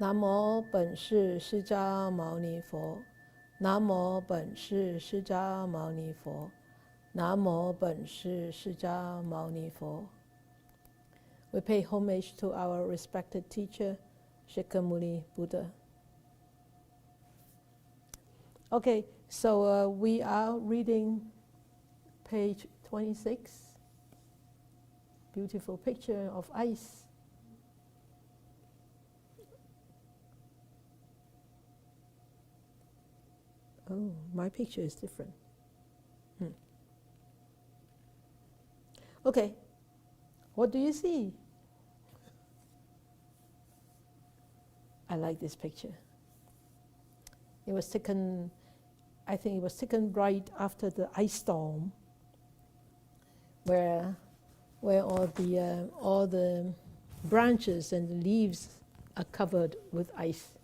南无本师释迦牟尼佛，南无本师释迦牟尼佛，南无本师释迦牟尼佛。We pay homage to our respected teacher, Sik Yin Buddha. Okay, so we are reading page 26. Beautiful picture of ice. Oh, my picture is different. Okay, what do you see? I like this picture. It was taken, I think it was taken right after the ice storm, where all the branches and the leaves are covered with ice.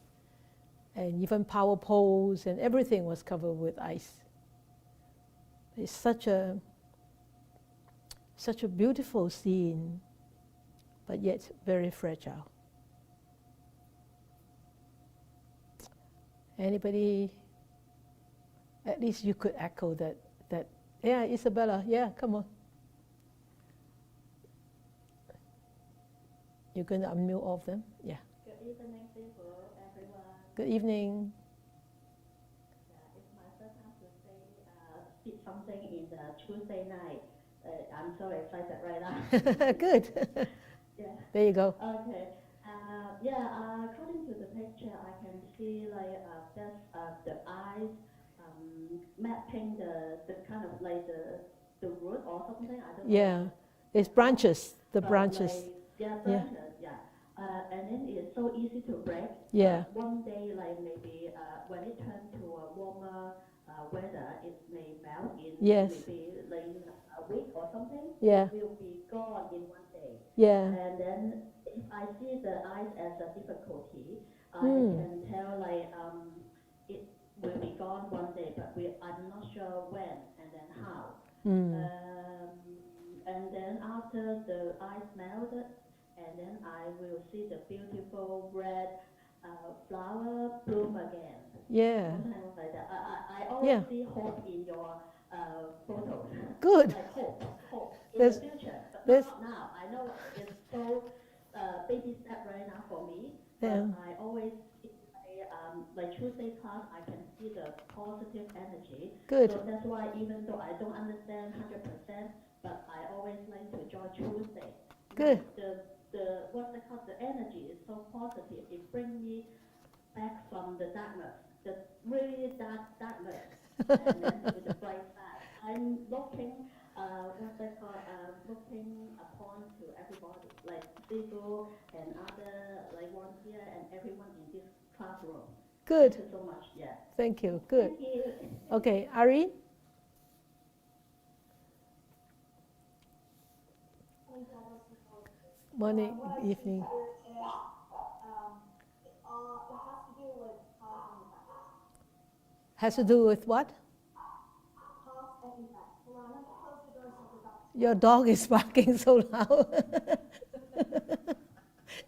And even power poles and everything was covered with ice. It's such a beautiful scene, but yet very fragile. Anybody? At least you could echo that. Yeah, Isabella. Yeah, come on. You're going to unmute all of them. Yeah. Good evening, everyone. Good evening. Yeah, it's my first time to speak something in the Tuesday night. I'm so excited right now. Good. Yeah. There you go. Okay. According to the picture, I can see that's the eyes mapping the kind of like the root or something. I don't know. Yeah, it's branches. The branches. Branches. Yeah. And then it's so easy to break. Yeah. One day, maybe when it turns to a warmer weather, it may melt in maybe like a week or something. Yeah. It will be gone in one day. Yeah. And then if I see the ice as a difficulty, I can tell it will be gone one day, but I'm not sure when and then how. And then after the ice melted, and then I will see the beautiful red flower bloom again. Yeah. Something like that. I always see hope in your photos. Good. Like hope in the future, but not now. I know it's so baby step right now for me. Yeah. But I always see like Tuesday class, I can see the positive energy. Good. So that's why even though I don't understand 100%, but I always like to join Tuesday. Good. The what's it called? The energy is so positive. It brings me back from the darkness, the really darkness, and then to the bright side. I'm looking, looking upon to everybody, like Sifu and other like ones here and everyone in this classroom. Good. Thank you so much. Yeah. Thank you. Good. Thank you. Okay, Ari. Morning, evening. Has to do with what? Your dog is barking so loud.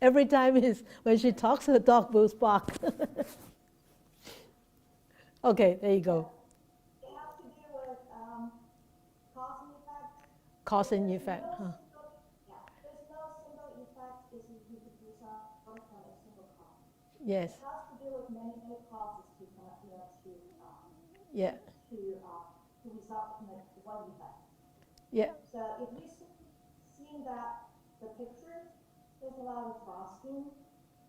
Every time when she talks, her dog will bark. Okay, there you go. It has to do with cause and effect. Cause and effect. There's no single effect. It's you could do something from a single cause. Yes. It has to do with many causes to result in one effect. Yeah. So if you see that the picture, there's a lot of frosting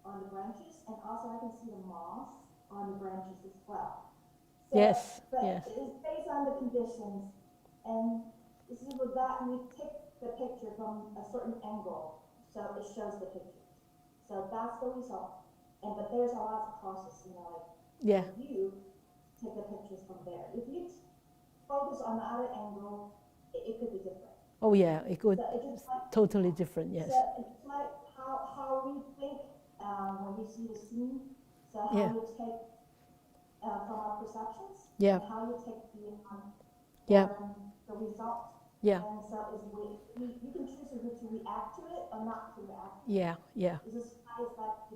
on the branches, and also I can see the moss on the branches as well. So, Yes. But Yes. it's based on the conditions, and this is with that we take the picture from a certain angle, so it shows the picture. So that's the result. But there's a lot of process, Yeah. You take the pictures from there. If you focus on the other angle, it could be different. Oh yeah, it could. So it's Totally different. Yes. So it's like how we think when we see the scene. So how you take from our perceptions. Yeah. And how you take the result. Yeah. And so you can choose to react to it or not to react. Yeah. Yeah. It's just how it's like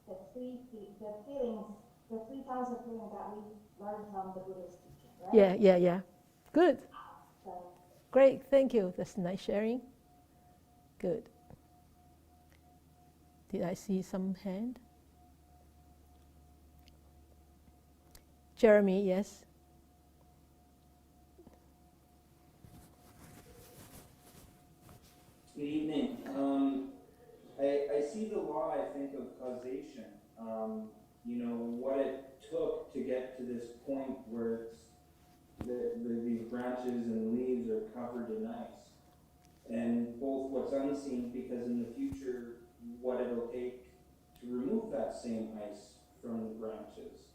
the kinds of feeling that we learn from the Buddhist teaching, right? Yeah. Good. So, Great. Thank you. That's nice sharing. Good. Did I see some hand? Jeremy, yes. Good evening. I see the law, I think, of causation. What it took to get to this point where it's these branches and leaves are covered in ice. And both what's unseen, because in the future, what it'll take to remove that same ice from the branches.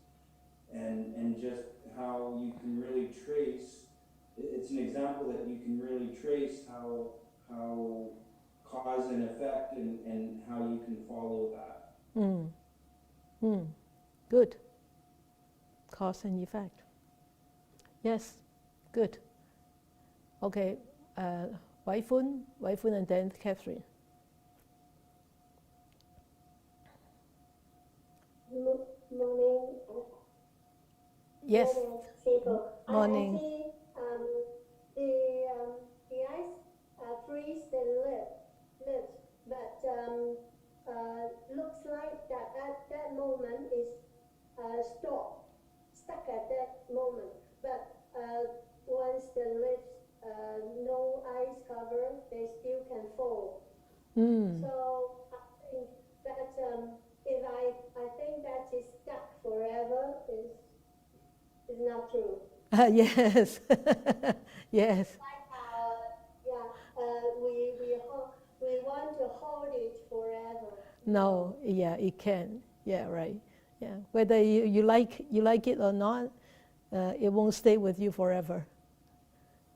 And just how you can really trace, it's an example that you can really trace how cause and effect and how you can follow that. Good. Cause and effect. Yes. Good. Okay. Wai Fun, and then Catherine. Morning. Yes. Morning. Morning. I see the ice freeze the lips, but looks like that at that moment is stuck at that moment. But once the lips no ice cover, they still can fall. So I think that if I think that is stuck forever is not true. Yes. Yes. Like we want to hold it forever. No. Yeah. It can. Yeah. Right. Yeah. Whether you like it or not, it won't stay with you forever.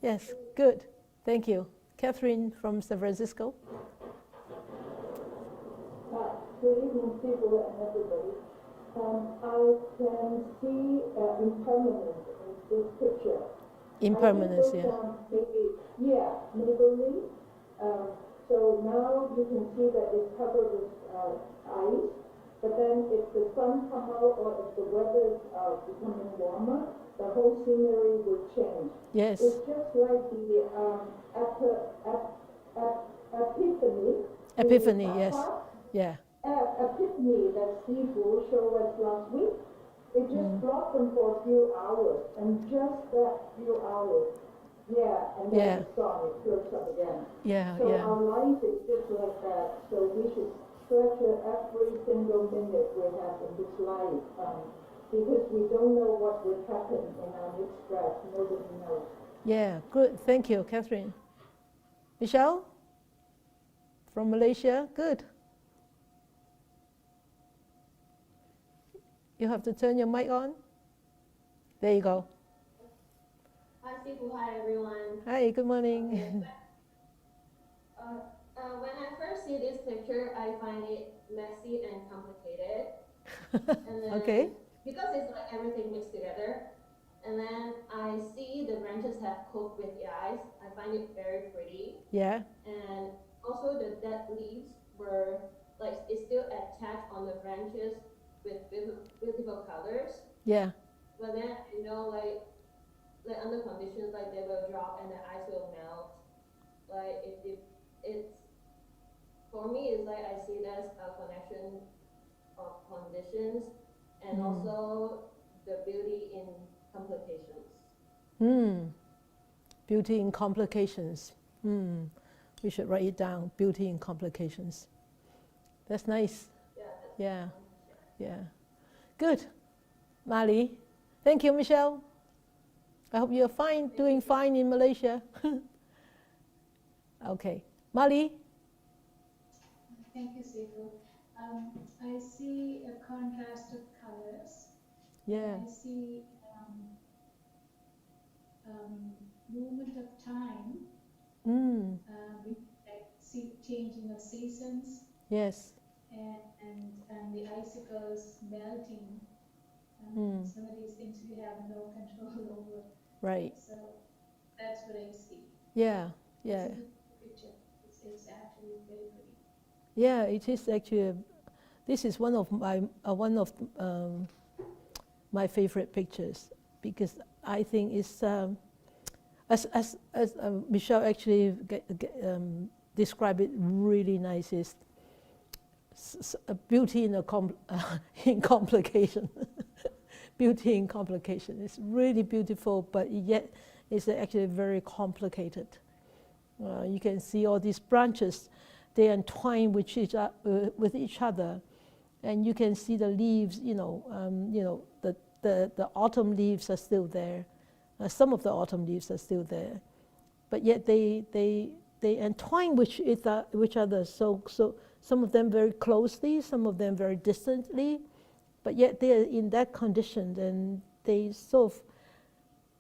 Yes. Good. Thank you, Catherine from San Francisco. Good evening, people and everybody. I can see impermanence in this picture. Impermanence, yeah. Maybe, so now you can see that it's covered with ice, but then if the sun comes out or if the weather is becoming warmer, the whole scenery will change. Yes. It's just like the epiphany. Yes. Yeah. Epiphany that Steve Wu showed us last week. It just blossomed for a few hours, and just that few hours, and then it's gone, it closes up again. So our life is just like that. So we should treasure every single minute we have in this life, because we don't know what will happen in our next breath. Nobody knows. Yeah. Good. Thank you, Catherine. Michelle from Malaysia. Good. You have to turn your mic on. There you go. Hi, Sifu. Hi, everyone. Hi, good morning. When I first see this picture, I find it messy and complicated. And then, Okay. Because it's like everything mixed together. And then I see the branches have cooked with the ice. I find it very pretty. Yeah. And also the dead leaves were like, it's still attached on the branches with beautiful colors. Yeah. But then like under conditions like they will drop and the ice will melt. Like it's for me it's like I see it as a connection of conditions and also the beauty in complications. Beauty in complications. We should write it down. Beauty in complications. That's nice. Yeah. Good. Mali. Thank you, Michelle. I hope you're fine, doing fine in Malaysia. Okay. Mali? Thank you, Sifu. I see a contrast of colors. Yeah. I see movement of time. We see changing of seasons. Yes. And the icicles melting. Some of these things we have no control over. Right. So that's what I see. Yeah. It's a beautiful picture. It's actually very pretty. Yeah, it is actually. This is one of my favorite pictures, because I think it's, as Michelle actually described it really nice, is a beauty in, in complication. Beauty in complication. It's really beautiful, but yet it's actually very complicated. You can see all these branches, they entwine with each other, and you can see the leaves. The autumn leaves are still there. Some of the autumn leaves are still there, but yet they entwine with each other. So some of them very closely, some of them very distantly, but yet they are in that condition, and they sort of,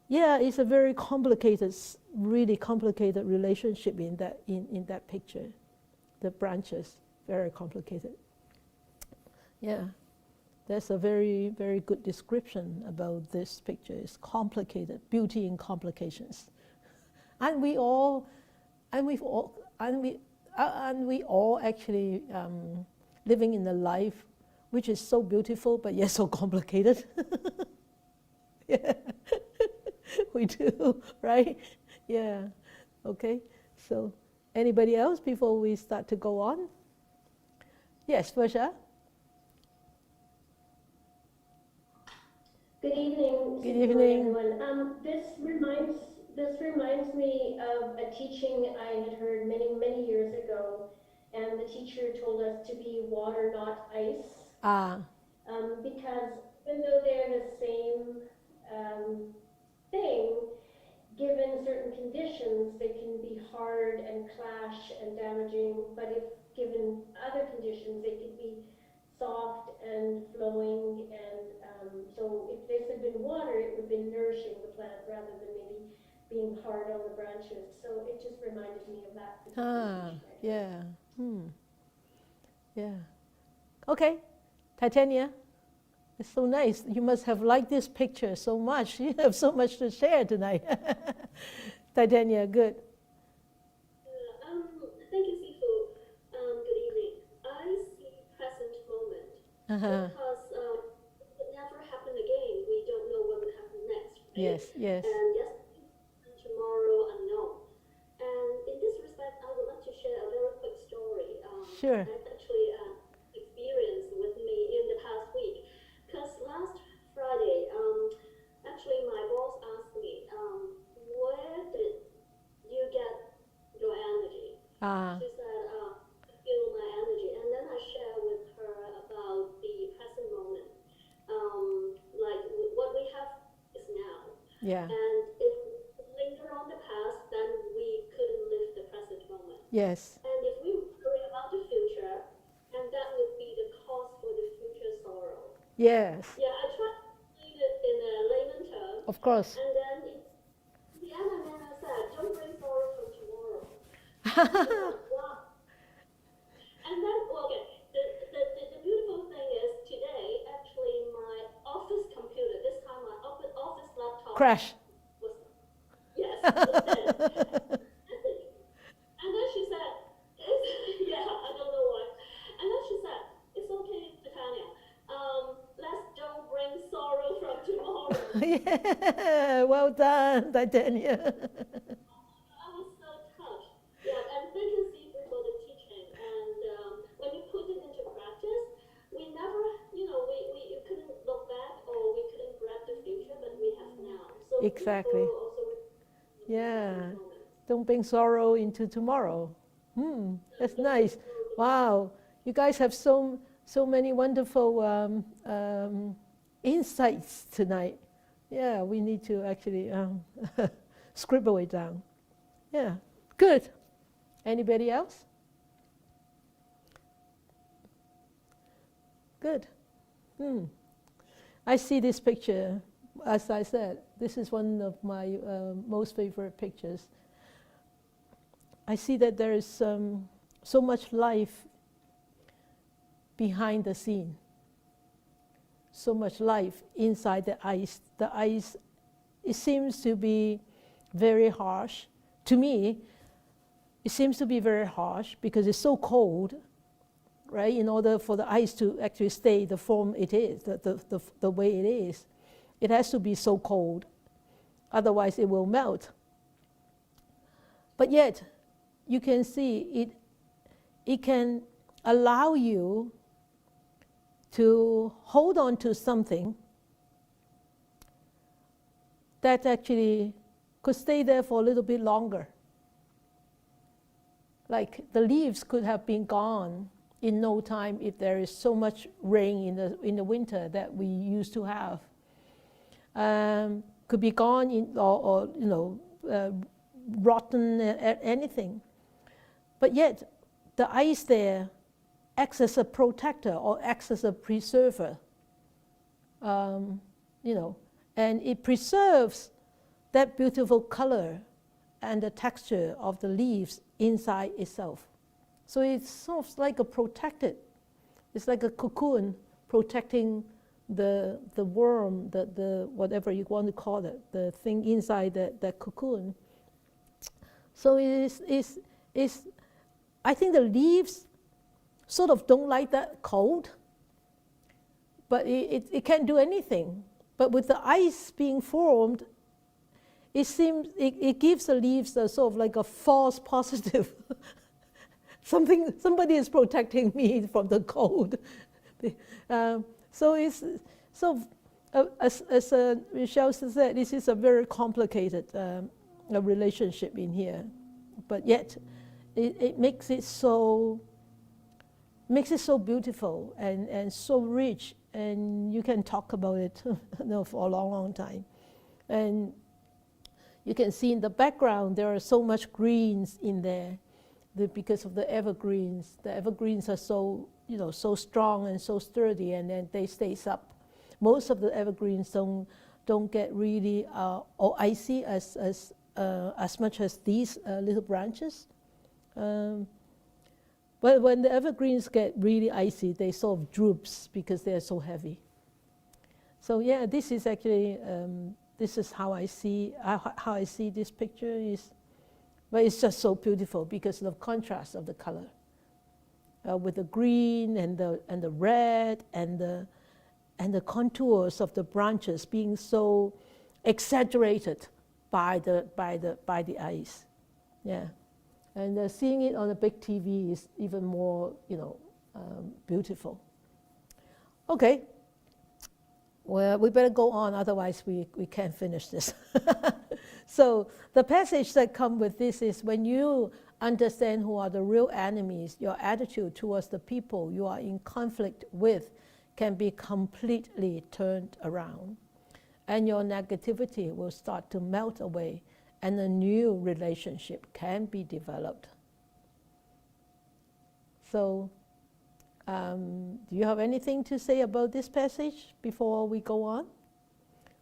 it's a very complicated, really complicated relationship in that picture. The branches, very complicated. Yeah, that's a very, very good description about this picture. It's complicated, beauty in complications. And we all actually living in a life which is so beautiful, but yet so complicated. Yeah, we do, right? Yeah, okay. So, anybody else before we start to go on? Yes, Versha? Good evening. Good evening. Everyone. This reminds me of a teaching I had heard many years ago, and the teacher told us to be water, not ice. Because even though they're the same thing, given certain conditions, they can be hard and clash and damaging. But if given other conditions, they could be soft and flowing, and so if this had been water, it would have been nourishing the plant rather than maybe being hard on the branches. So it just reminded me of that. Yeah. Yeah. Okay, Titania, it's so nice. You must have liked this picture so much. You have so much to share tonight. Titania, good. Thank you, Sifu. Good evening. I see present moment because it would never happen again. We don't know what would happen next. Right? Yes. And yesterday and tomorrow unknown. And in this respect, I would like to share a very quick story. Sure. I've actually experienced with me in the past week. Because last Friday, actually my boss asked me, where did you get your energy? She said, I feel my energy. And then I share with her about the present moment. Like what we have is now. Yeah. And if we linger on the past, then we couldn't live the present moment. Yes. And if we worry about the future, and that would be the cause for the future sorrow. Yes. Yeah, I tried to explain it in a layman term. Of course. And then the other man said, don't bring sorrow from tomorrow. Wow. And then, okay, the beautiful thing is today, actually, my office computer, this time my office laptop. Crash. Yes, was dead. And then she said, yeah, I don't know why. And then she said, it's okay, Titania. Let's don't bring sorrow from tomorrow. Yeah, well done, Titania. I was so touched. Yeah, and thank you, Sifu, for the teaching. And when you put it into practice, we never, you couldn't look back or we couldn't grab the future, but we have now. So Exactly. Yeah. Don't bring sorrow into tomorrow. That's nice. Wow, you guys have so many wonderful insights tonight. Yeah, we need to actually scribble it down. Yeah, good. Anybody else? Good. I see this picture. As I said, this is one of my most favorite pictures. I see that there is so much life behind the scene. So much life inside the ice. The ice, it seems to be very harsh. To me, it seems to be very harsh because it's so cold, right? In order for the ice to actually stay the form it is, the way it is. It has to be so cold, otherwise it will melt. But yet, you can see it can allow you to hold on to something that actually could stay there for a little bit longer. Like the leaves could have been gone in no time if there is so much rain in the winter that we used to have. Could be gone or rotten, anything. But yet, the ice there acts as a protector or acts as a preserver. And it preserves that beautiful color and the texture of the leaves inside itself. So it's sort of like a protected, it's like a cocoon protecting the worm, the whatever you want to call it, the thing inside that cocoon. So I think the leaves sort of don't like that cold, but it can't do anything. But with the ice being formed, it gives the leaves a sort of like a false positive. Somebody is protecting me from the cold. So it's as Michelle said, this is a very complicated relationship in here, but yet it makes it so beautiful and so rich, and you can talk about it for a long time. And you can see in the background there are so much greens in there because of the evergreens. The evergreens are so strong and so sturdy, and then they stay up. Most of the evergreens don't get really or icy as much as these little branches. But when the evergreens get really icy, they sort of droops because they are so heavy. So yeah, this is actually this is how I see this picture. But it's just so beautiful because of the contrast of the color, with the green and the red and the contours of the branches being so exaggerated by the ice. Yeah. And seeing it on a big TV is even more, beautiful. Okay. Well, we better go on, otherwise we can't finish this. So the passage that comes with this is, when you understand who are the real enemies, your attitude towards the people you are in conflict with can be completely turned around. And your negativity will start to melt away, and a new relationship can be developed. So, do you have anything to say about this passage before we go on?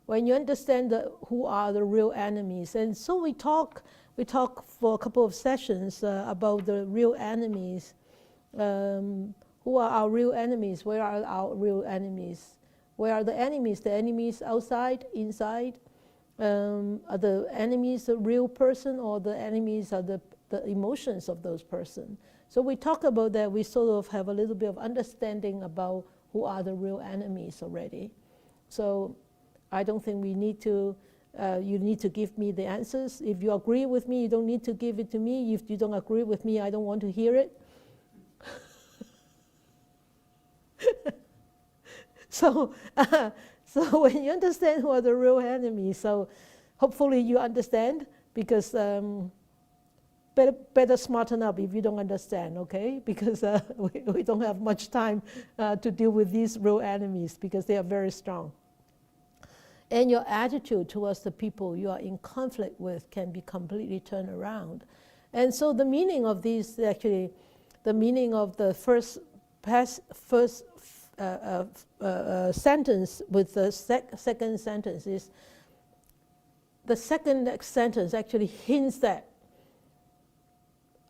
When you understand who are the real enemies, and so we talk for a couple of sessions about the real enemies. Who are our real enemies? Where are our real enemies? Where are the enemies? The enemies outside, inside? Are the enemies a real person, or the enemies are the emotions of those persons? So we talk about that. We sort of have a little bit of understanding about who are the real enemies already. So I don't think we need to, you need to give me the answers. If you agree with me, you don't need to give it to me. If you don't agree with me, I don't want to hear it. So when you understand who are the real enemies, so hopefully you understand, because better smarten up if you don't understand, okay? Because we don't have much time to deal with these real enemies, because they are very strong. And your attitude towards the people you are in conflict with can be completely turned around. And so the meaning of these, actually, the meaning of the first sentence with the second sentence is, the second sentence actually hints that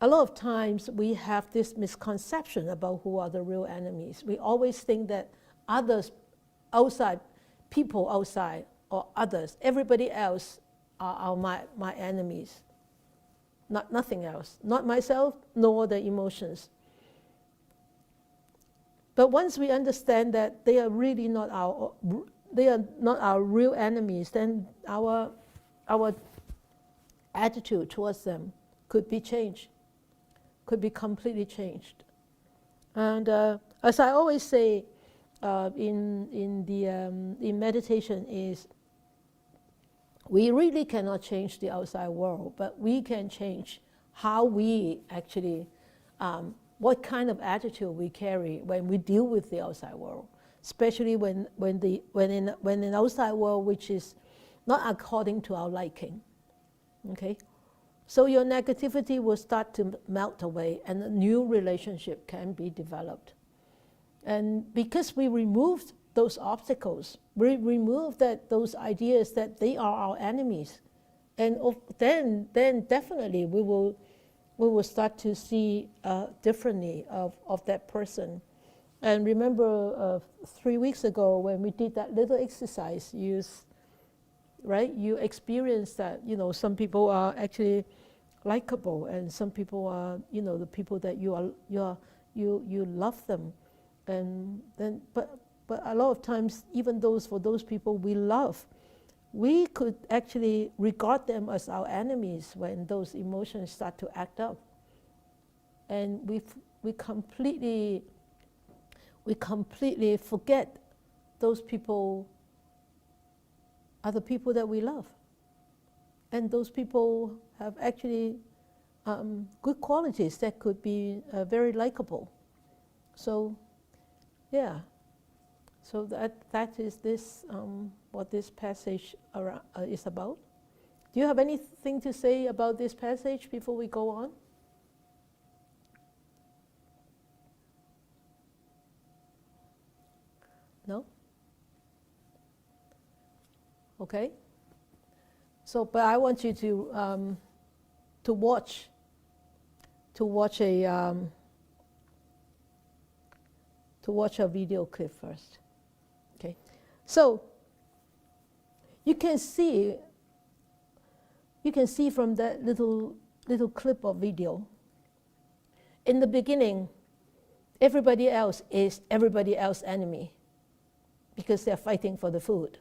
a lot of times we have this misconception about who are the real enemies. We always think that others outside, people outside, or others, everybody else are my enemies. Nothing else. Not myself, nor the emotions. But once we understand that they are really not they are not our real enemies, then our attitude towards them could be changed, could be completely changed. And as I always say in meditation is, we really cannot change the outside world, but we can change how we actually, what kind of attitude we carry when we deal with the outside world, especially when an outside world which is not according to our liking. Okay, so your negativity will start to melt away, and a new relationship can be developed. And because we removed those obstacles, we remove those ideas that they are our enemies, and then definitely we will start to see differently of that person. And remember 3 weeks ago when we did that little exercise, you experience that some people are actually likable, and some people are the people that you love them, and then but a lot of times, even for those people we love, we could actually regard them as our enemies when those emotions start to act up, and we completely forget those people are the people that we love, and those people have actually good qualities that could be very likable. So, yeah. So that is this what this passage is about. Do you have anything to say about this passage before we go on? No? Okay. So, but I want you to watch a video clip first. Okay. So you can see from that little clip of video. In the beginning, everybody else is everybody else's enemy because they're fighting for the food.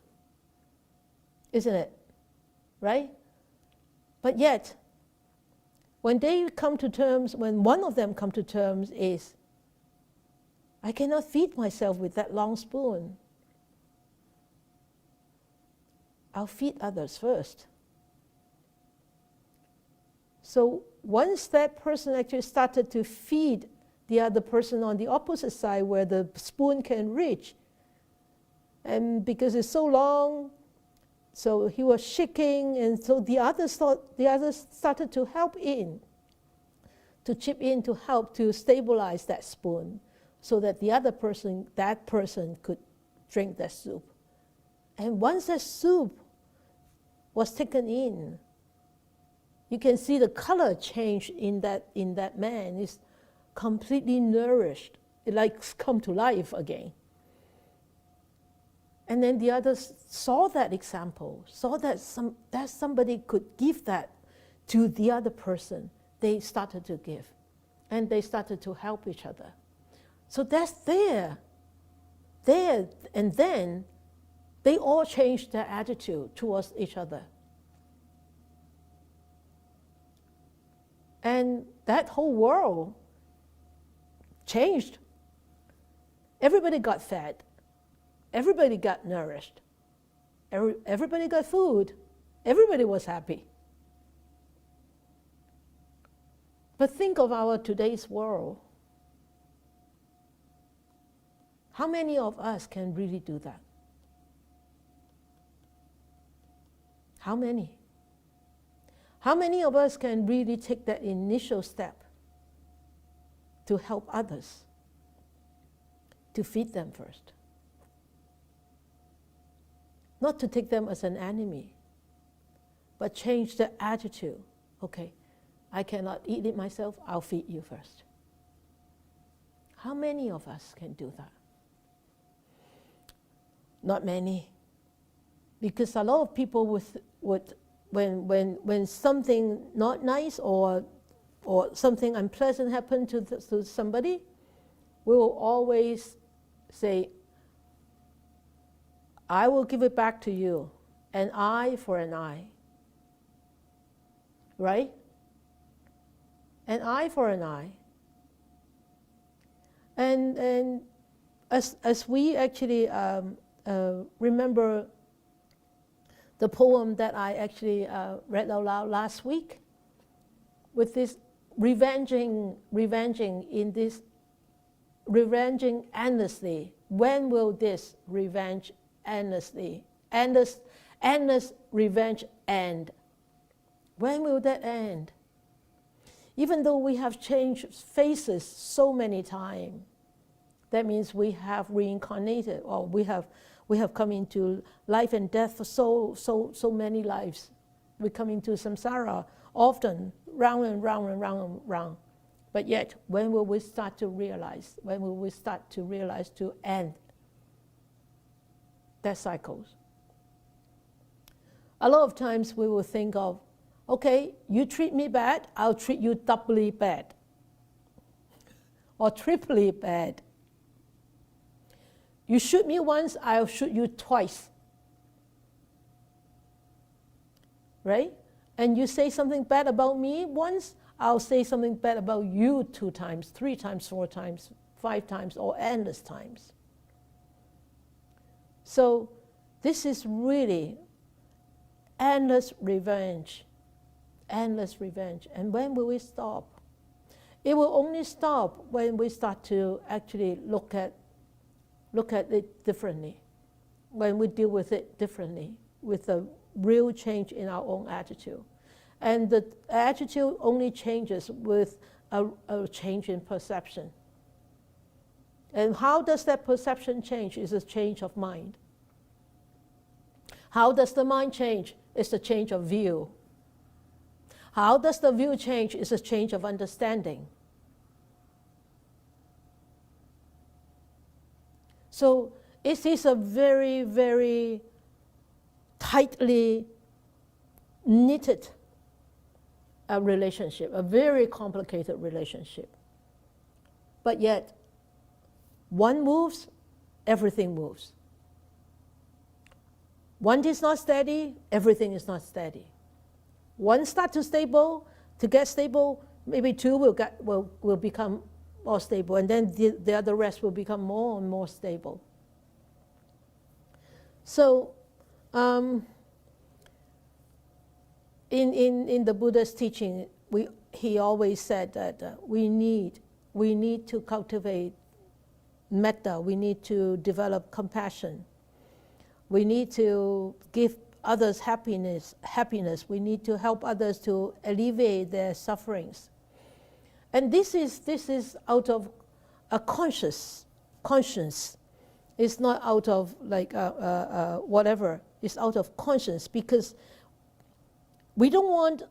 Isn't it? Right? But yet, when one of them come to terms is, I cannot feed myself with that long spoon. I'll feed others first. So once that person actually started to feed the other person on the opposite side where the spoon can reach, and because it's so long, so he was shaking, and so the others started to chip in to help to stabilize that spoon, so that that person could drink that soup. And once that soup was taken in, you can see the color change in that man. He's completely nourished. It like come to life again. And then the others saw that example, saw that somebody could give that to the other person. They started to give, and they started to help each other. So that's there, and then they all changed their attitude towards each other. And that whole world changed. Everybody got fed. Everybody got nourished. Everybody got food. Everybody was happy. But think of our today's world. How many of us can really do that? How many? How many of us can really take that initial step to help others, to feed them first? Not to take them as an enemy, but change the attitude. Okay, I cannot eat it myself, I'll feed you first. How many of us can do that? Not many. Because a lot of people when something not nice or something unpleasant happened to somebody, we will always say, I will give it back to you, an eye for an eye. Right? An eye for an eye. And as we actually remember the poem that I actually read out loud last week, with this revenging endlessly. When will this revenge endlessly, endless revenge end? When will that end? Even though we have changed faces so many times, that means we have reincarnated, or we have come into life and death for so many lives. We come into samsara often, round and round and round and round. But yet, when will we start to realize? When will we start to realize to end that cycles? A lot of times we will think of, okay, you treat me bad, I'll treat you doubly bad, or triply bad. You shoot me once, I'll shoot you twice. Right? And you say something bad about me once, I'll say something bad about you 2 times, 3 times, 4 times, 5 times, or endless times. So this is really endless revenge. Endless revenge. And when will we stop? It will only stop when we start to actually look at it differently, when we deal with it differently, with a real change in our own attitude. And the attitude only changes with a change in perception. And how does that perception change? It's a change of mind. How does the mind change? It's a change of view. How does the view change? It's a change of understanding. So it is a very, very tightly knitted relationship, a very complicated relationship. But yet, one moves, everything moves. One is not steady, everything is not steady. One starts to get stable, maybe 2 will become more stable, and then the other rest will become more and more stable. So, in the Buddha's teaching, he always said that we need to cultivate metta, we need to develop compassion, we need to give others happiness, we need to help others to alleviate their sufferings. And this is out of a conscience. It's not out of like whatever. It's out of conscience, because we don't want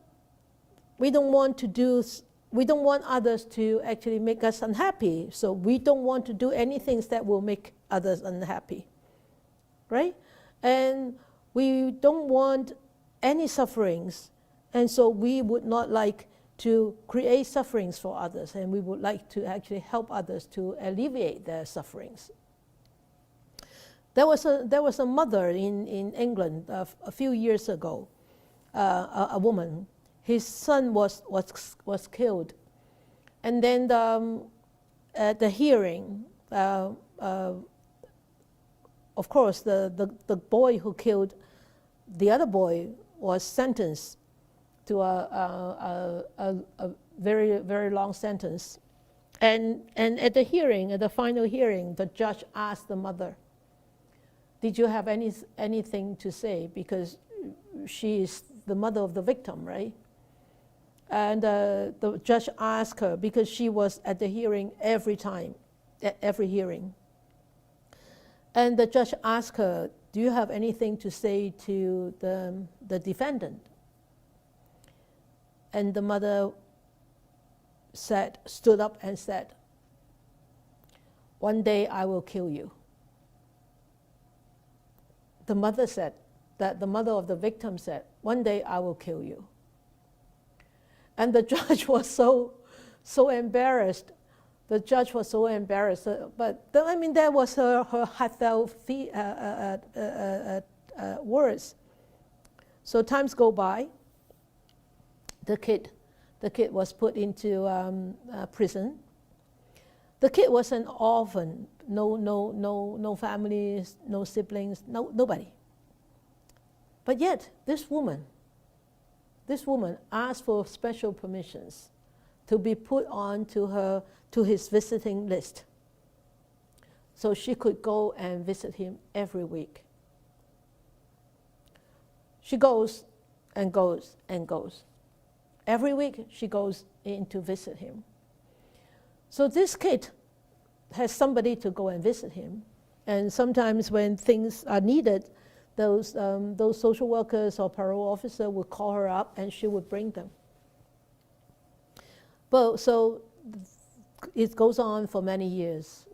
others to actually make us unhappy. So we don't want to do anything that will make others unhappy, right? And we don't want any sufferings, and so we would not like to create sufferings for others, and we would like to actually help others to alleviate their sufferings. There was a mother in England a few years ago, a woman. His son was killed, and then at the hearing, of course, the boy who killed the other boy was sentenced to a very, very long sentence. And at the hearing, at the final hearing, the judge asked the mother, did you have anything to say? Because she is the mother of the victim, right? And the judge asked her, because she was at the hearing every time, at every hearing. And the judge asked her, do you have anything to say to the defendant? And the mother stood up and said, one day I will kill you. The mother said, that the mother of the victim said, one day I will kill you. And the judge was so embarrassed The judge was so embarrassed, but I mean, that was her heartfelt words. So times go by. The kid was put into prison. The kid was an orphan, no families, no siblings, nobody. But yet, this woman asked for special permissions to be put on to his visiting list, so she could go and visit him every week. She goes and goes and goes. Every week she goes in to visit him. So this kid has somebody to go and visit him, and sometimes when things are needed, those social workers or parole officer would call her up and she would bring them. But so it goes on for many years.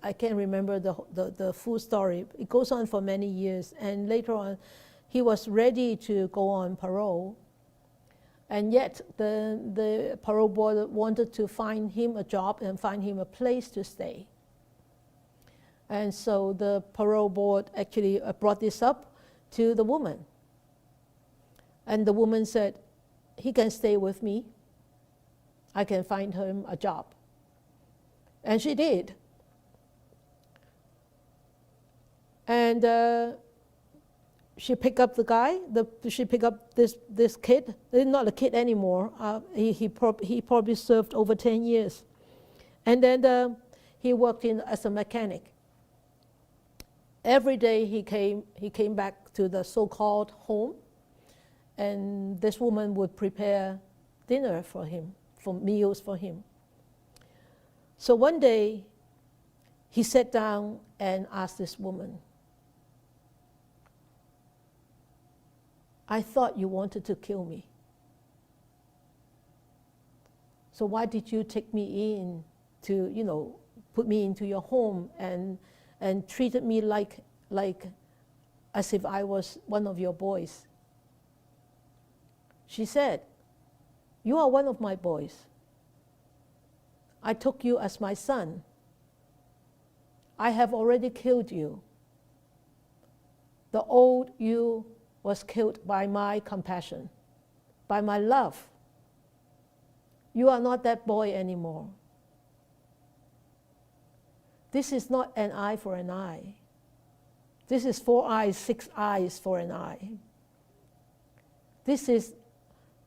I can't remember the full story. It goes on for many years, and later on he was ready to go on parole, and yet the parole board wanted to find him a job and find him a place to stay. And so the parole board actually brought this up to the woman. And the woman said, he can stay with me. I can find him a job. And she did. And she picked up the guy, she picked up this kid, not a kid anymore. He probably served over 10 years. And then he worked as a mechanic. Every day he came back to the so-called home, and this woman would prepare dinner for him, for meals for him. So one day he sat down and asked this woman, I thought you wanted to kill me. So why did you take me in to, put me into your home and treated me like as if I was one of your boys? She said, you are one of my boys. I took you as my son. I have already killed you. The old you was killed by my compassion, by my love. You are not that boy anymore. This is not an eye for an eye. This is 4 eyes, 6 eyes for an eye. This is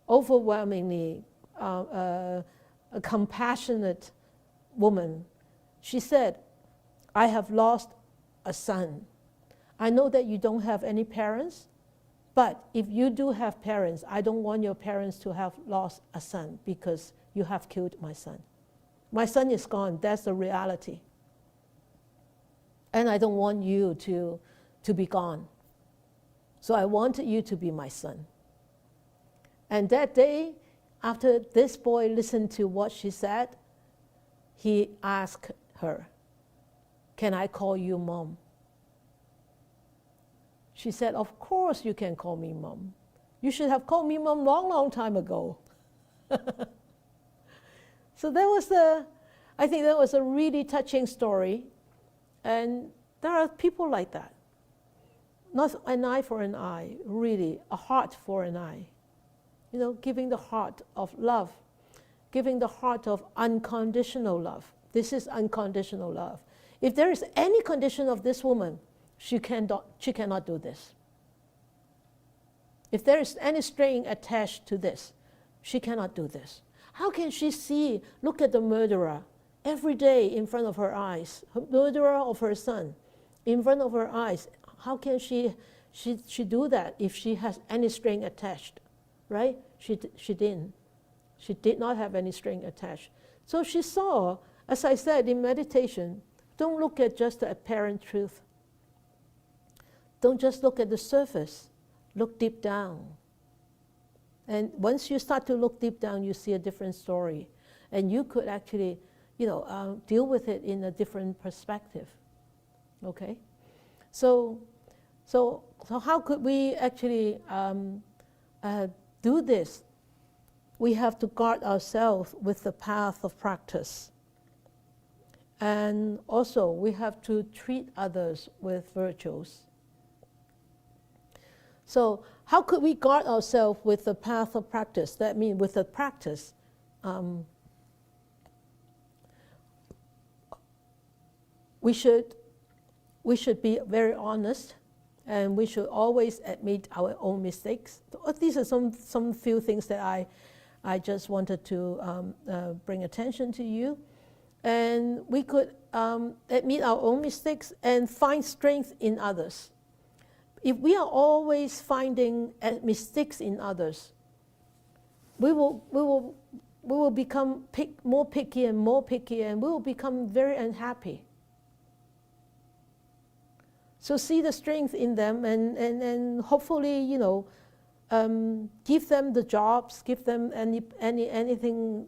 overwhelmingly a compassionate woman. She said, I have lost a son. I know that you don't have any parents, but if you do have parents, I don't want your parents to have lost a son because you have killed my son. My son is gone, that's the reality. And I don't want you to be gone. So I wanted you to be my son. And that day, after this boy listened to what she said, he asked her, can I call you mom? She said, of course you can call me mom. You should have called me mom long time ago. So I think that was a really touching story. And there are people like that. Not an eye for an eye, really, a heart for an eye. Giving the heart of love, giving the heart of unconditional love. This is unconditional love. If there is any condition of this woman, she cannot do this. If there is any string attached to this, she cannot do this. How can she look at the murderer every day in front of her eyes, the murderer of her son, in front of her eyes? How can she do that if she has any string attached, right? She didn't. She did not have any string attached. So she saw, as I said in meditation, don't look at just the apparent truth. Don't just look at the surface. Look deep down. And once you start to look deep down, you see a different story. And you could actually, deal with it in a different perspective. Okay? So how could we actually do this? We have to guard ourselves with the path of practice. And also, we have to treat others with virtues. So, how could we guard ourselves with the path of practice? That means with the practice. We should be very honest, and we should always admit our own mistakes. These are some few things that I just wanted to bring attention to you. And we could admit our own mistakes and find strength in others. If we are always finding mistakes in others, we will become more picky, and we will become very unhappy. So see the strength in them, and hopefully, give them the jobs, give them anything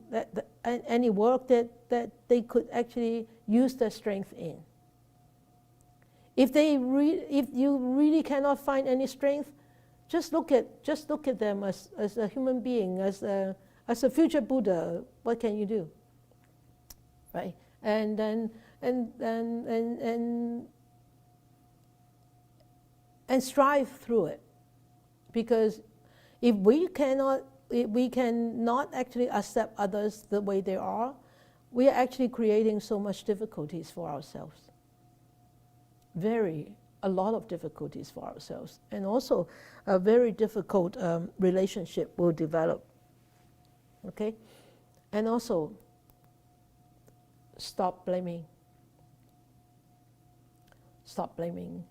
any work that they could actually use their strength in. If you really cannot find any strength, just look at them as a human being, as a future Buddha. What can you do, right? And strive through it, because if we cannot actually accept others the way they are, we are actually creating so much difficulties for ourselves. A lot of difficulties for ourselves, and also a very difficult relationship will develop. Okay, and also stop blaming. Stop blaming.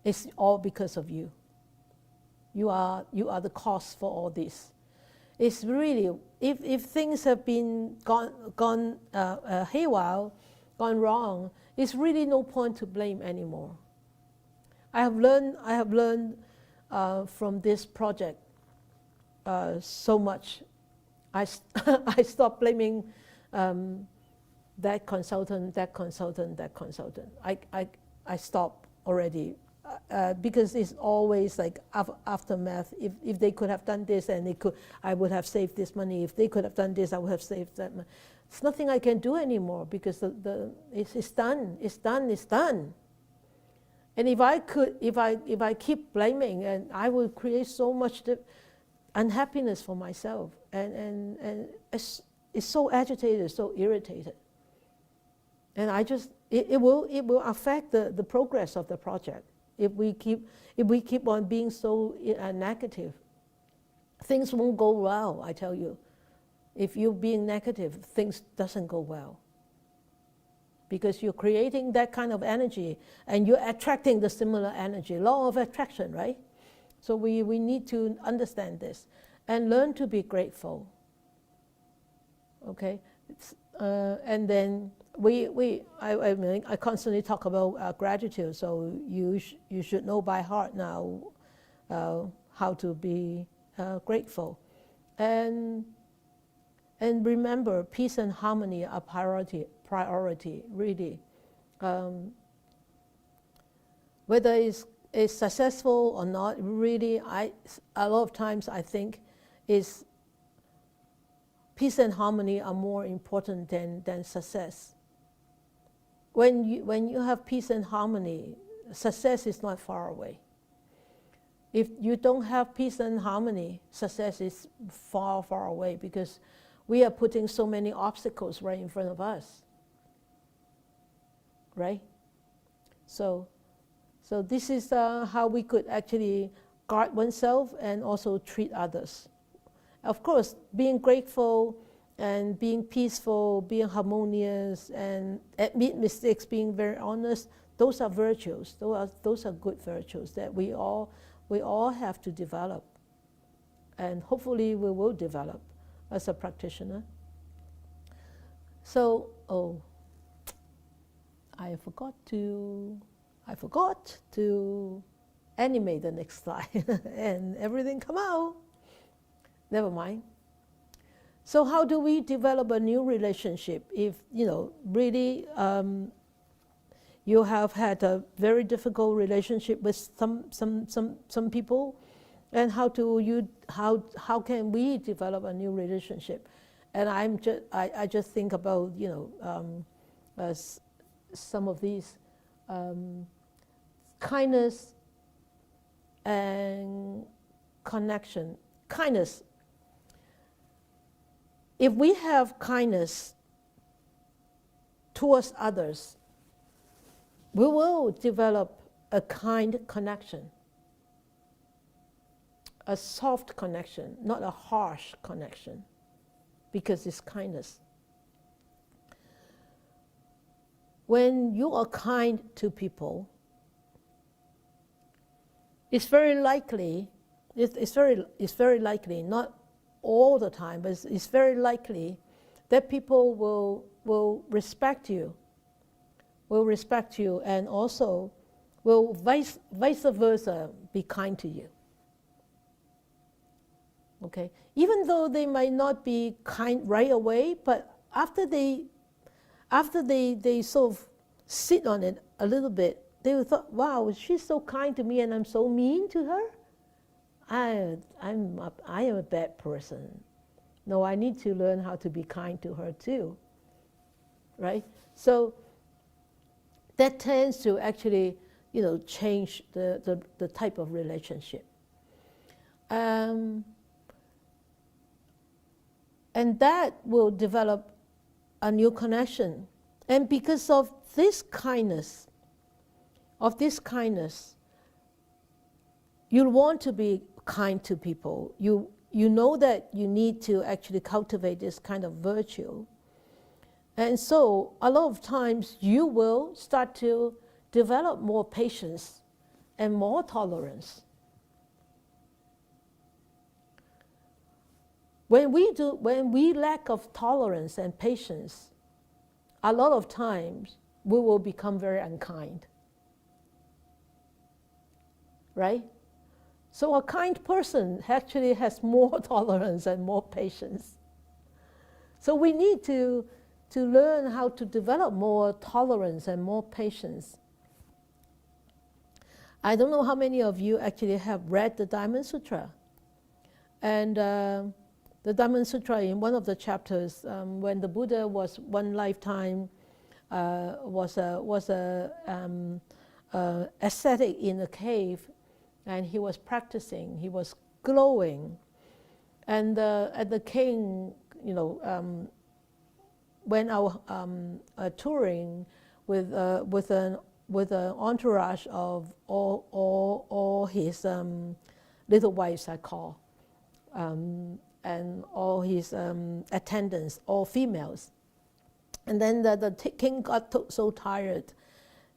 It's all because of you. You are the cause for all this. It's really, if things have been gone haywire, gone wrong, it's really no point to blame anymore. I have learned from this project so much. I stopped blaming that consultant. I stopped already. Because it's always like aftermath. If they could have done this, and I would have saved this money. If they could have done this, I would have saved that money. It's nothing I can do anymore, because it's done. It's done. And if I keep blaming, and I will create so much unhappiness for myself, and it's so agitated, so irritated. And it will affect the progress of the project. If we keep on being so negative, things won't go well, I tell you. If you're being negative, things doesn't go well. Because you're creating that kind of energy, and you're attracting the similar energy, law of attraction, right? So we need to understand this and learn to be grateful. Okay? And then I constantly talk about gratitude, so you should know by heart now how to be grateful. And remember, peace and harmony are priority really. Whether it's successful or not, really, a lot of times I think is peace and harmony are more important than success. When you have peace and harmony, success is not far away. If you don't have peace and harmony, success is far, far away, because we are putting so many obstacles right in front of us. Right? So this is how we could actually guard oneself and also treat others. Of course, being grateful and being peaceful, being harmonious, and admit mistakes, being very honest, those are virtues. Those are good virtues that we all have to develop. And hopefully we will develop as a practitioner. So, I forgot to animate the next slide and everything come out. Never mind. So how do we develop a new relationship if, really you have had a very difficult relationship with some people, and how can we develop a new relationship? And I just think about some of these kindness and connection. Kindness. If we have kindness towards others, we will develop a kind connection, a soft connection, not a harsh connection, because it's kindness. When you are kind to people, it's very likely, it's very likely, not all the time, but it's very likely that people will respect you, and also will vice versa be kind to you. Okay, even though they might not be kind right away, but after they sort of sit on it a little bit, they will thought, wow, she's so kind to me and I'm so mean to her. I am a bad person. No, I need to learn how to be kind to her too. Right? So that tends to actually, change the type of relationship. And that will develop a new connection. And because of this kindness, you want to be kind to people. You know that you need to actually cultivate this kind of virtue. And so a lot of times you will start to develop more patience and more tolerance. When we lack of tolerance and patience, a lot of times we will become very unkind. Right? So a kind person actually has more tolerance and more patience. So we need to learn how to develop more tolerance and more patience. I don't know how many of you actually have read the Diamond Sutra. And the Diamond Sutra, in one of the chapters, when the Buddha was one lifetime, was a ascetic in a cave, and he was practicing, he was glowing. And the king, went out touring with an entourage of all his little wives, I call, and all his attendants, all females. And then the king got so tired,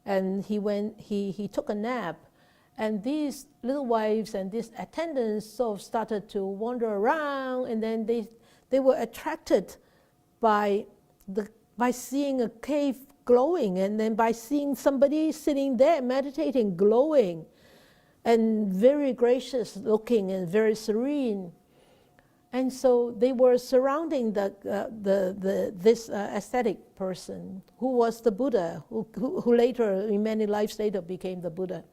and he took a nap. And these little wives and these attendants sort of started to wander around, and then they were attracted by seeing a cave glowing, and then by seeing somebody sitting there meditating, glowing, and very gracious looking and very serene. And so they were surrounding this ascetic person who was the Buddha, who later, in many lives later, became the Buddha.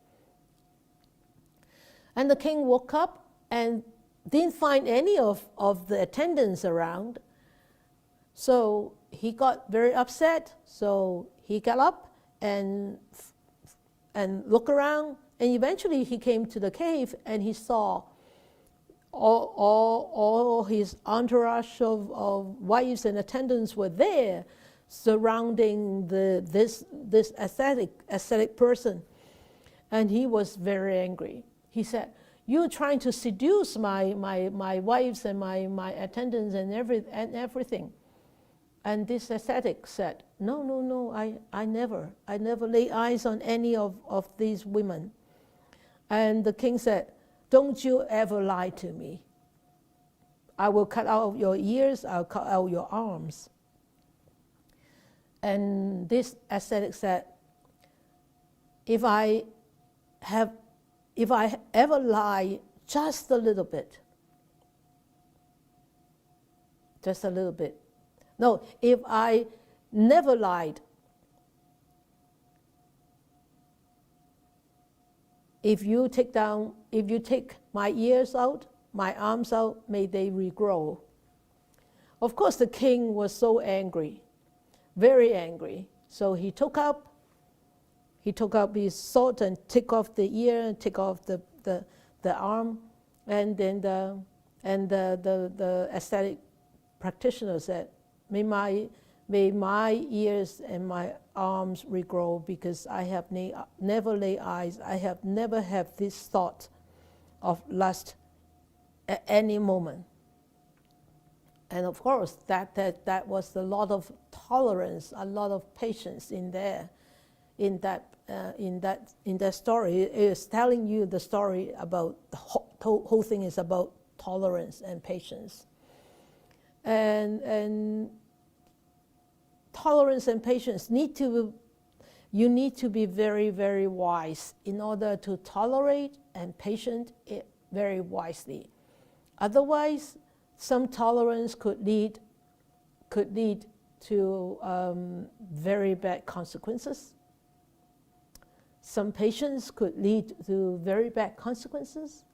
And the king woke up and didn't find any of the attendants around. So he got very upset. So he got up and looked around. And eventually he came to the cave and he saw all his entourage of wives and attendants were there, surrounding this ascetic person. And he was very angry. He said, "You're trying to seduce my wives and my attendants and everything." And this ascetic said, No, I never lay eyes on any of these women. And the king said, "Don't you ever lie to me. I will cut out your ears, I'll cut out your arms." And this ascetic said, if I ever lie just a little bit, no, if I never lied, if you take my ears out, my arms out, may they regrow. Of course, the king was so angry, very angry. So he took up his sword and took off the ear and took off the arm, and then the aesthetic practitioner said, may my ears and my arms regrow, because I have never laid eyes, I have never had this thought of lust at any moment. And of course, that was a lot of tolerance, a lot of patience in there, in that story. It is telling you the story about the whole thing is about tolerance and patience, and tolerance and patience you need to be very, very wise in order to tolerate and patient it very wisely. Otherwise, some tolerance could lead to very bad consequences. Some patience could lead to very bad consequences.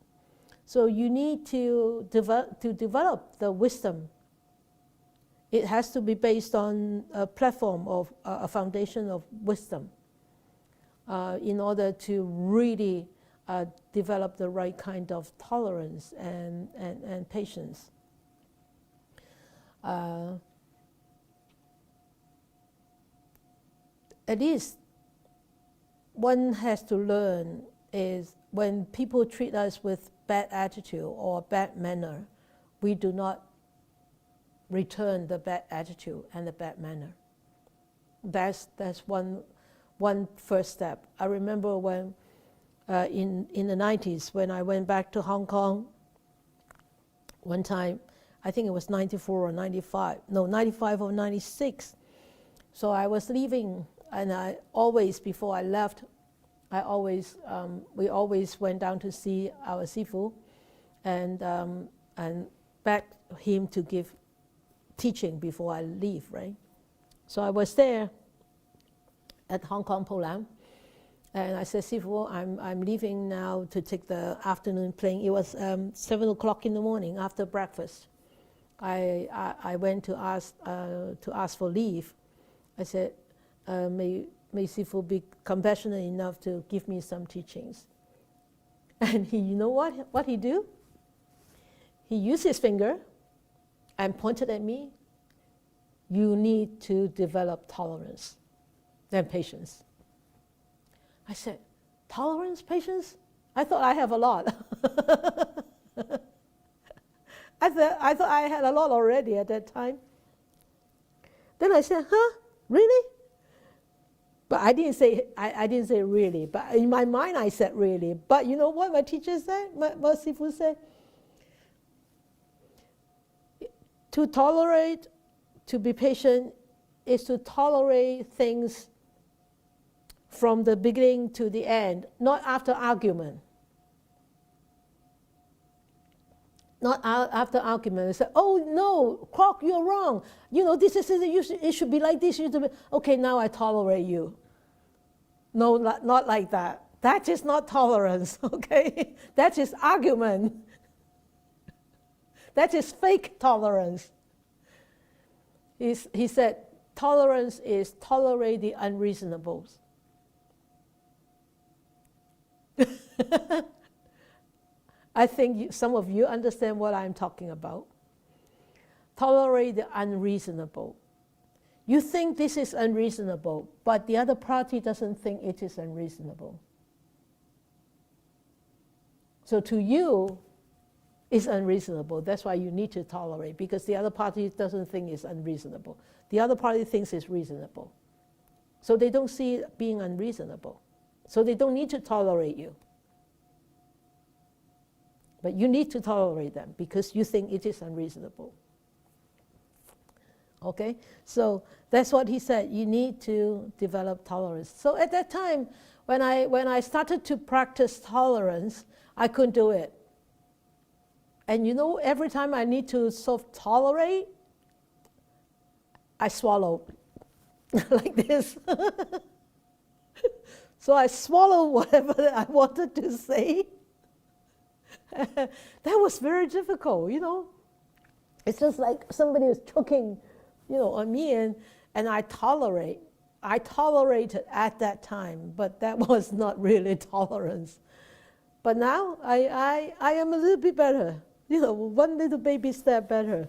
So you need to develop the wisdom. It has to be based on a platform of a foundation of wisdom in order to really develop the right kind of tolerance and patience. At least one has to learn is when people treat us with bad attitude or bad manner, we do not return the bad attitude and the bad manner. That's one first step. I remember when in the 90s, when I went back to Hong Kong one time, I think it was 94 or 95, no, 95 or 96. So I was leaving, and I always, before I left, we always went down to see our Sifu and beg him to give teaching before I leave, right? So I was there at Hong Kong Po Lam, and I said, Sifu, I'm leaving now to take the afternoon plane. It was 7 o'clock in the morning after breakfast. I went to ask for leave. I said, may Sifu be compassionate enough to give me some teachings. And you know what he do? He used his finger and pointed at me. You need to develop tolerance and patience. I said, tolerance, patience? I thought I have a lot. I thought I had a lot already at that time. Then I said, really? But I didn't say really. But in my mind I said really. But you know what my teacher said? My Sifu said, to tolerate, to be patient, is to tolerate things from the beginning to the end, not after argument. Not after argument. They say, oh no, Croc, you're wrong. You know, this is it should be like this. Okay, now I tolerate you. No, not like that. That is not tolerance, okay? That is argument. That is fake tolerance. He said, tolerance is tolerate the unreasonables. I think some of you understand what I'm talking about. Tolerate the unreasonable. You think this is unreasonable, but the other party doesn't think it is unreasonable. So to you, it's unreasonable. That's why you need to tolerate, because the other party doesn't think it's unreasonable. The other party thinks it's reasonable. So they don't see it being unreasonable. So they don't need to tolerate you. But you need to tolerate them because you think it is unreasonable. Okay? So that's what he said. You need to develop tolerance. So at that time, when I started to practice tolerance, I couldn't do it. And you know, every time I need to sort of tolerate, I swallow like this. So I swallowed whatever I wanted to say. That was very difficult, you know. It's just like somebody was choking, you know, on me, and I tolerate. I tolerated at that time, but that was not really tolerance. But now I am a little bit better, one little baby step better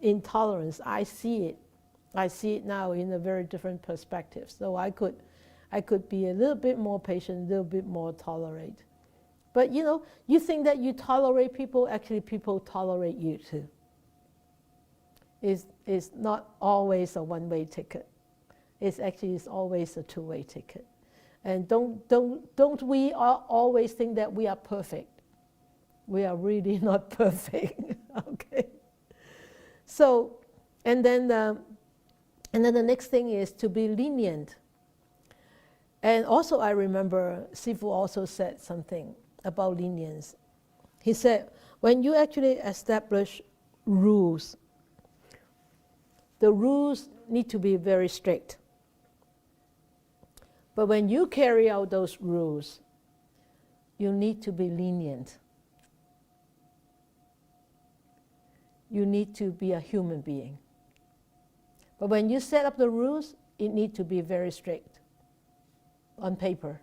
in tolerance. I see it now in a very different perspective. So I could be a little bit more patient, a little bit more tolerate. But you think that you tolerate people, actually people tolerate you too. It's not always a one-way ticket. It's always a two-way ticket. And don't we always think that we are perfect? We are really not perfect. Okay. So, and then the next thing is to be lenient. And also I remember Sifu also said something about lenience. He said, when you actually establish rules, the rules need to be very strict. But when you carry out those rules, you need to be lenient. You need to be a human being. But when you set up the rules, it needs to be very strict on paper.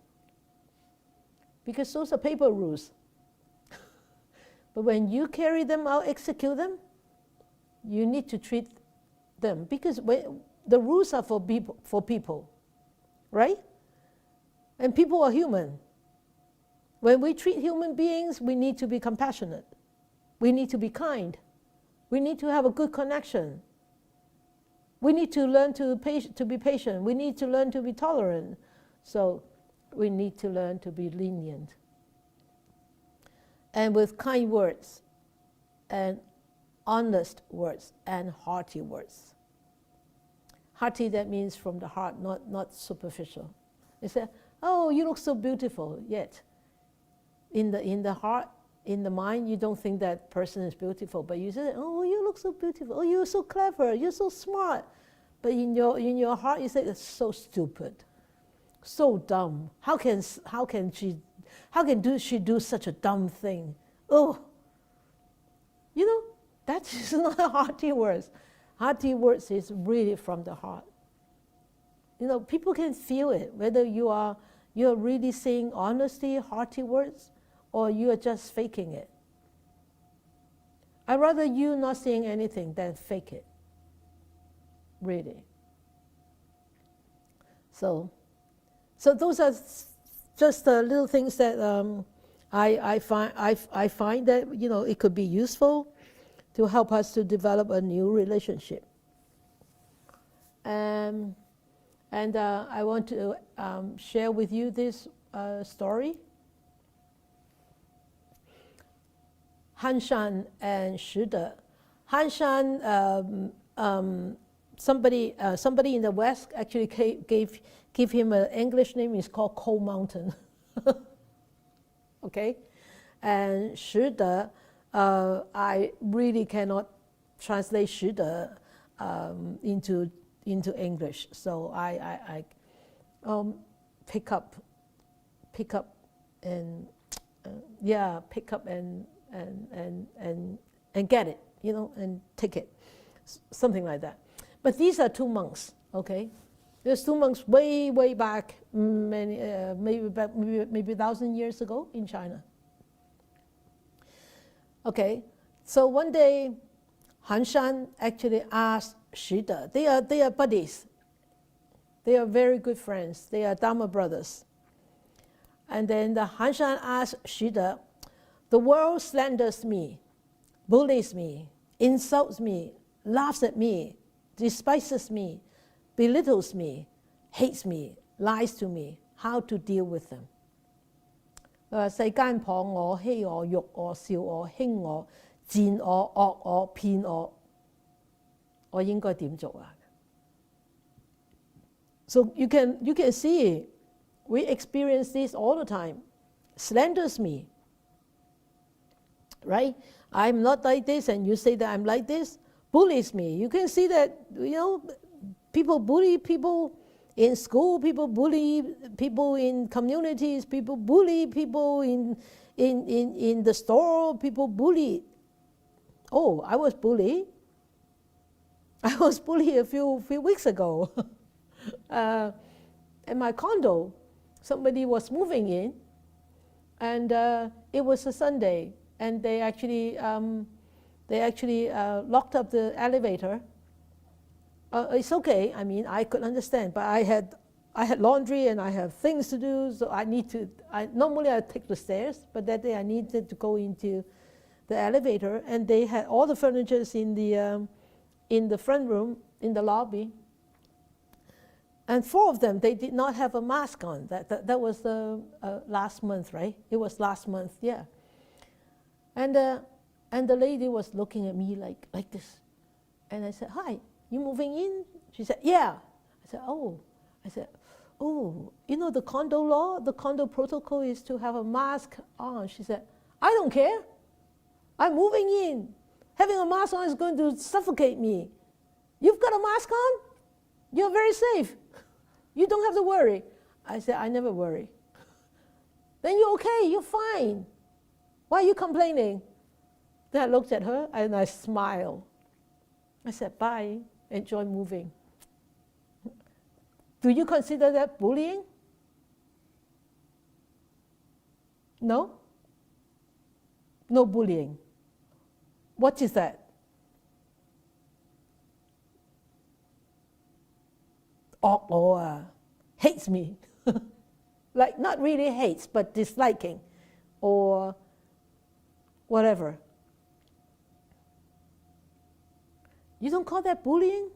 Because those are paper rules. But when you carry them out, execute them, you need to treat them. Because the rules are for people, right? And people are human. When we treat human beings, we need to be compassionate. We need to be kind. We need to have a good connection. We need to learn to be patient. We need to learn to be tolerant. So we need to learn to be lenient. And with kind words, and honest words, and hearty words. Hearty, that means from the heart, not superficial. You say, oh, you look so beautiful, yet in the heart, in the mind, you don't think that person is beautiful, but you say, oh, you look so beautiful, oh, you're so clever, you're so smart. But in your heart, you say, it's so stupid, so dumb. How can she do such a dumb thing? Oh, that is not hearty words. Hearty words is really from the heart. People can feel it, whether you're really saying honesty, hearty words, or you are just faking it. I'd rather you not saying anything than fake it. Really. So those are just little things that I find that it could be useful to help us to develop a new relationship. And I want to share with you this story. Han Shan and Shi De. Han Shan, somebody in the West actually gave him an English name. It's called Cold Mountain. Okay, and Shi De, I really cannot translate Shi De into English, so I pick up and pick up and get it, and take it, something like that. But these are two monks, okay? There's two monks way back, maybe 1,000 years ago in China. Okay, so one day, Han Shan actually asked Shi De. They are buddies. They are very good friends. They are Dharma brothers. And then the Han Shan asked Shi De, the world slanders me, bullies me, insults me, laughs at me, despises me, belittles me, hates me, lies to me. How to deal with them? 世間謗我、欺我、辱我、笑我、輕我、賤我、惡我、騙我，我應該點做啊？ So you can see, we experience this all the time. Slanders me, right? I'm not like this, and you say that I'm like this. Bullies me. You can see that, people bully people in school, people bully people in communities, people bully people in the store, people bully. Oh, I was bullied. I was bullied a few weeks ago. in my condo, somebody was moving in, and it was a Sunday, and they actually locked up the elevator. It's okay. I mean, I could understand, but I had laundry and I have things to do, so normally I take the stairs, but that day I needed to go into the elevator, and they had all the furniture in the front room, in the lobby, and 4 of them, they did not have a mask on. That was last month, right? It was last month, yeah. And the lady was looking at me like this, and I said, "Hi, you moving in?" She said, "Yeah." I said, "Oh." I said, "Oh, you know the condo law, the condo protocol is to have a mask on." She said, "I don't care. I'm moving in. Having a mask on is going to suffocate me. You've got a mask on? You're very safe. You don't have to worry." I said, "I never worry." "Then you're okay, you're fine. Why are you complaining?" Then I looked at her and I smiled. I said, "Bye, enjoy moving." Do you consider that bullying? No? No bullying. What is that? Hates me. Like not really hates, but disliking or whatever. You don't call that bullying?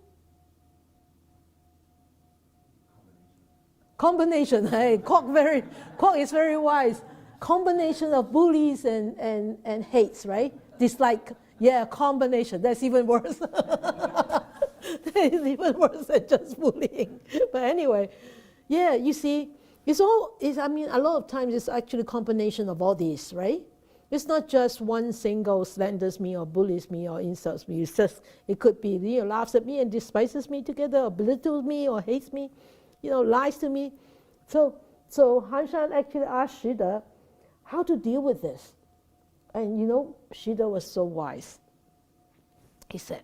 Combination. Hey, Kwok is very wise. Combination of bullies and hates, right? Dislike. Yeah, combination. That's even worse. That is even worse than just bullying. But anyway, yeah, you see, a lot of times it's actually a combination of all these, right? It's not just one single slanders me or bullies me or insults me. It could be, laughs at me and despises me together, or belittles me or hates me, lies to me. So Han Shan actually asked Shida how to deal with this. And Shida was so wise. He said,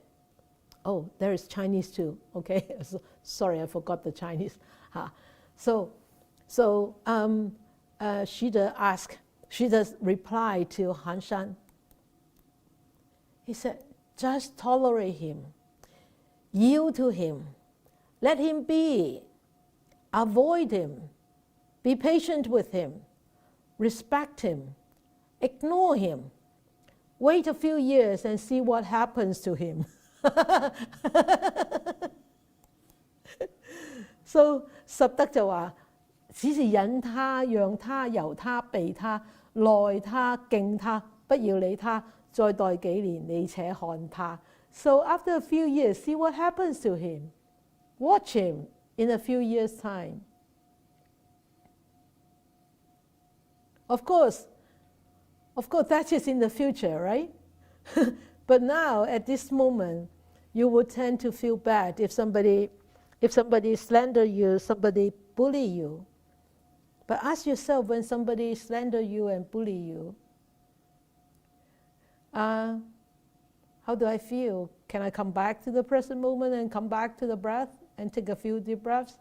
"Oh, there is Chinese too, okay?" Sorry, I forgot the Chinese. So Shida's reply to Han Shan. He said, "Just tolerate him, yield to him, let him be, avoid him, be patient with him, respect him, ignore him, wait a few years and see what happens to him." So 十德就話，只是忍他、讓他、由他、避他、耐他、敬他，不要理他，再待幾年，你且看他。So after a few years, see what happens to him. Watch him in a few years' time. Of course, that is in the future, right? But now, at this moment, you would tend to feel bad if somebody slander you, somebody bully you. But ask yourself, when somebody slander you and bully you, how do I feel? Can I come back to the present moment and come back to the breath and take a few deep breaths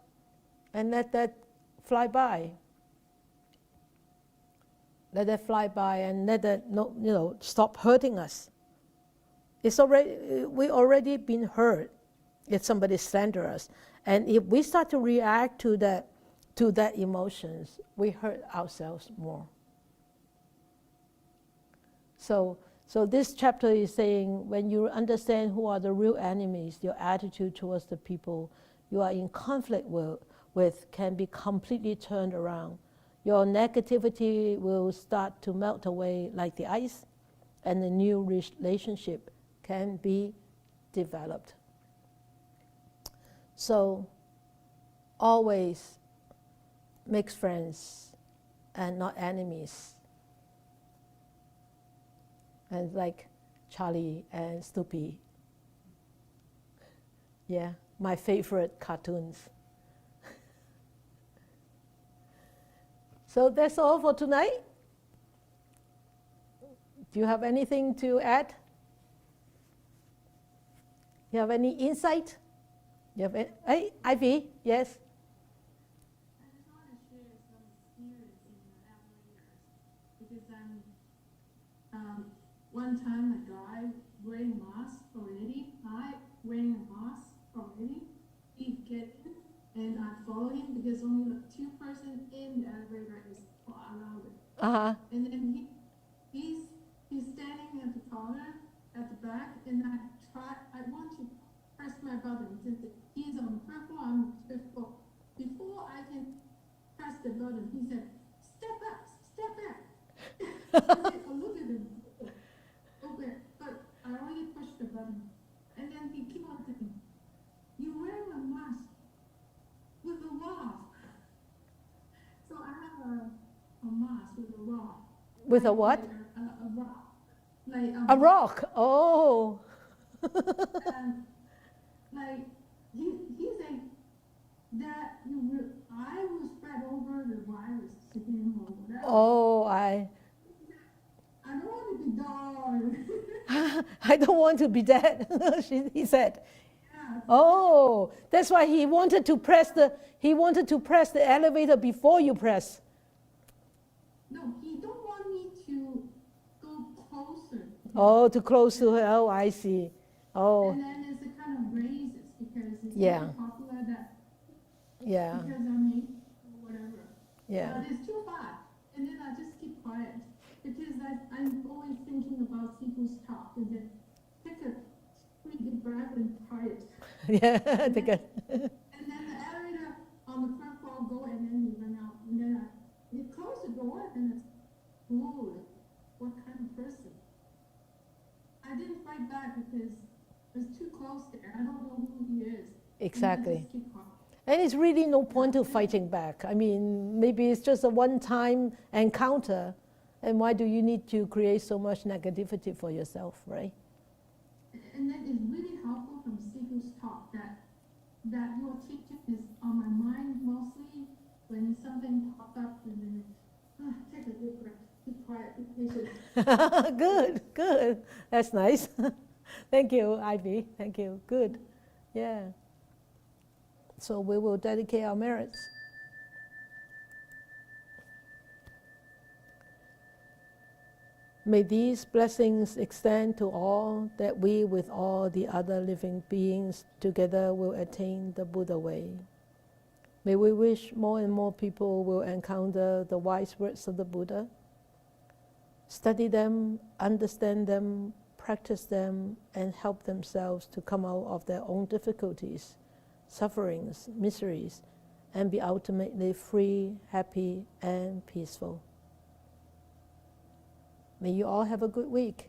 and let that fly by? Let that fly by and let that stop hurting us. We already been hurt if somebody slander us, and if we start to react to that emotions, we hurt ourselves more. So this chapter is saying, when you understand who are the real enemies, your attitude towards the people you are in conflict with can be completely turned around. Your negativity will start to melt away like the ice, and a new relationship can be developed. So always make friends and not enemies. And like Charlie and Snoopy. Yeah, my favorite cartoons. So that's all for tonight. Do you have anything to add? You have any insight? Hey, Ivy, yes. I just want to share some experience in the elevators because one time a guy wearing mask already, I wearing a mask already, he get in and I follow him because only like 2 persons in the elevator is allowed. And then he's standing at the corner at the back, and I want to press my button since he's on purple, I'm on purple. Before I can press the button, he said, "Step back, step back." I said, "Oh, look at him." Okay, but I already pushed the button, and then he keep on saying, "You're wearing a mask with a rock." So I have a mask with a rock. With a what? A rock. Like a rock. Oh. And like he said that I will spread over the virus to him or whatever. Oh, I don't want to be died. I don't want to be dead, he said. Yeah. Oh, that's why he wanted to press the elevator before you press. No, he don't want me to go closer. Oh, too close to her. Oh, I see. Oh. And then it's a kind of raises because it's Yeah. very popular that Yeah. because I'm me or whatever. Yeah. But it's too far. And then I just keep quiet because I'm always thinking about people's talk and then take a pretty deep breath and quiet. Yeah. And then the elevator on the front floor go and then we went out and then we close the door and it's ooh, what kind of person? I didn't fight back because it's too close there. I don't know who he is. Exactly. And I just keep quiet. And it's really no point to fighting back. I mean, maybe it's just a one-time encounter, and why do you need to create so much negativity for yourself, right? And then it's really helpful from Siku's talk that your teaching is on my mind mostly when something popped up and then take a deep breath, keep quiet, be patient. Good, good. That's nice. Thank you, Ivy. Thank you. Good. Yeah. So we will dedicate our merits. May these blessings extend to all, that we with all the other living beings together will attain the Buddha way. May we wish more and more people will encounter the wise words of the Buddha, study them, understand them, practice them, and help themselves to come out of their own difficulties, sufferings, miseries, and be ultimately free, happy, and peaceful. May you all have a good week.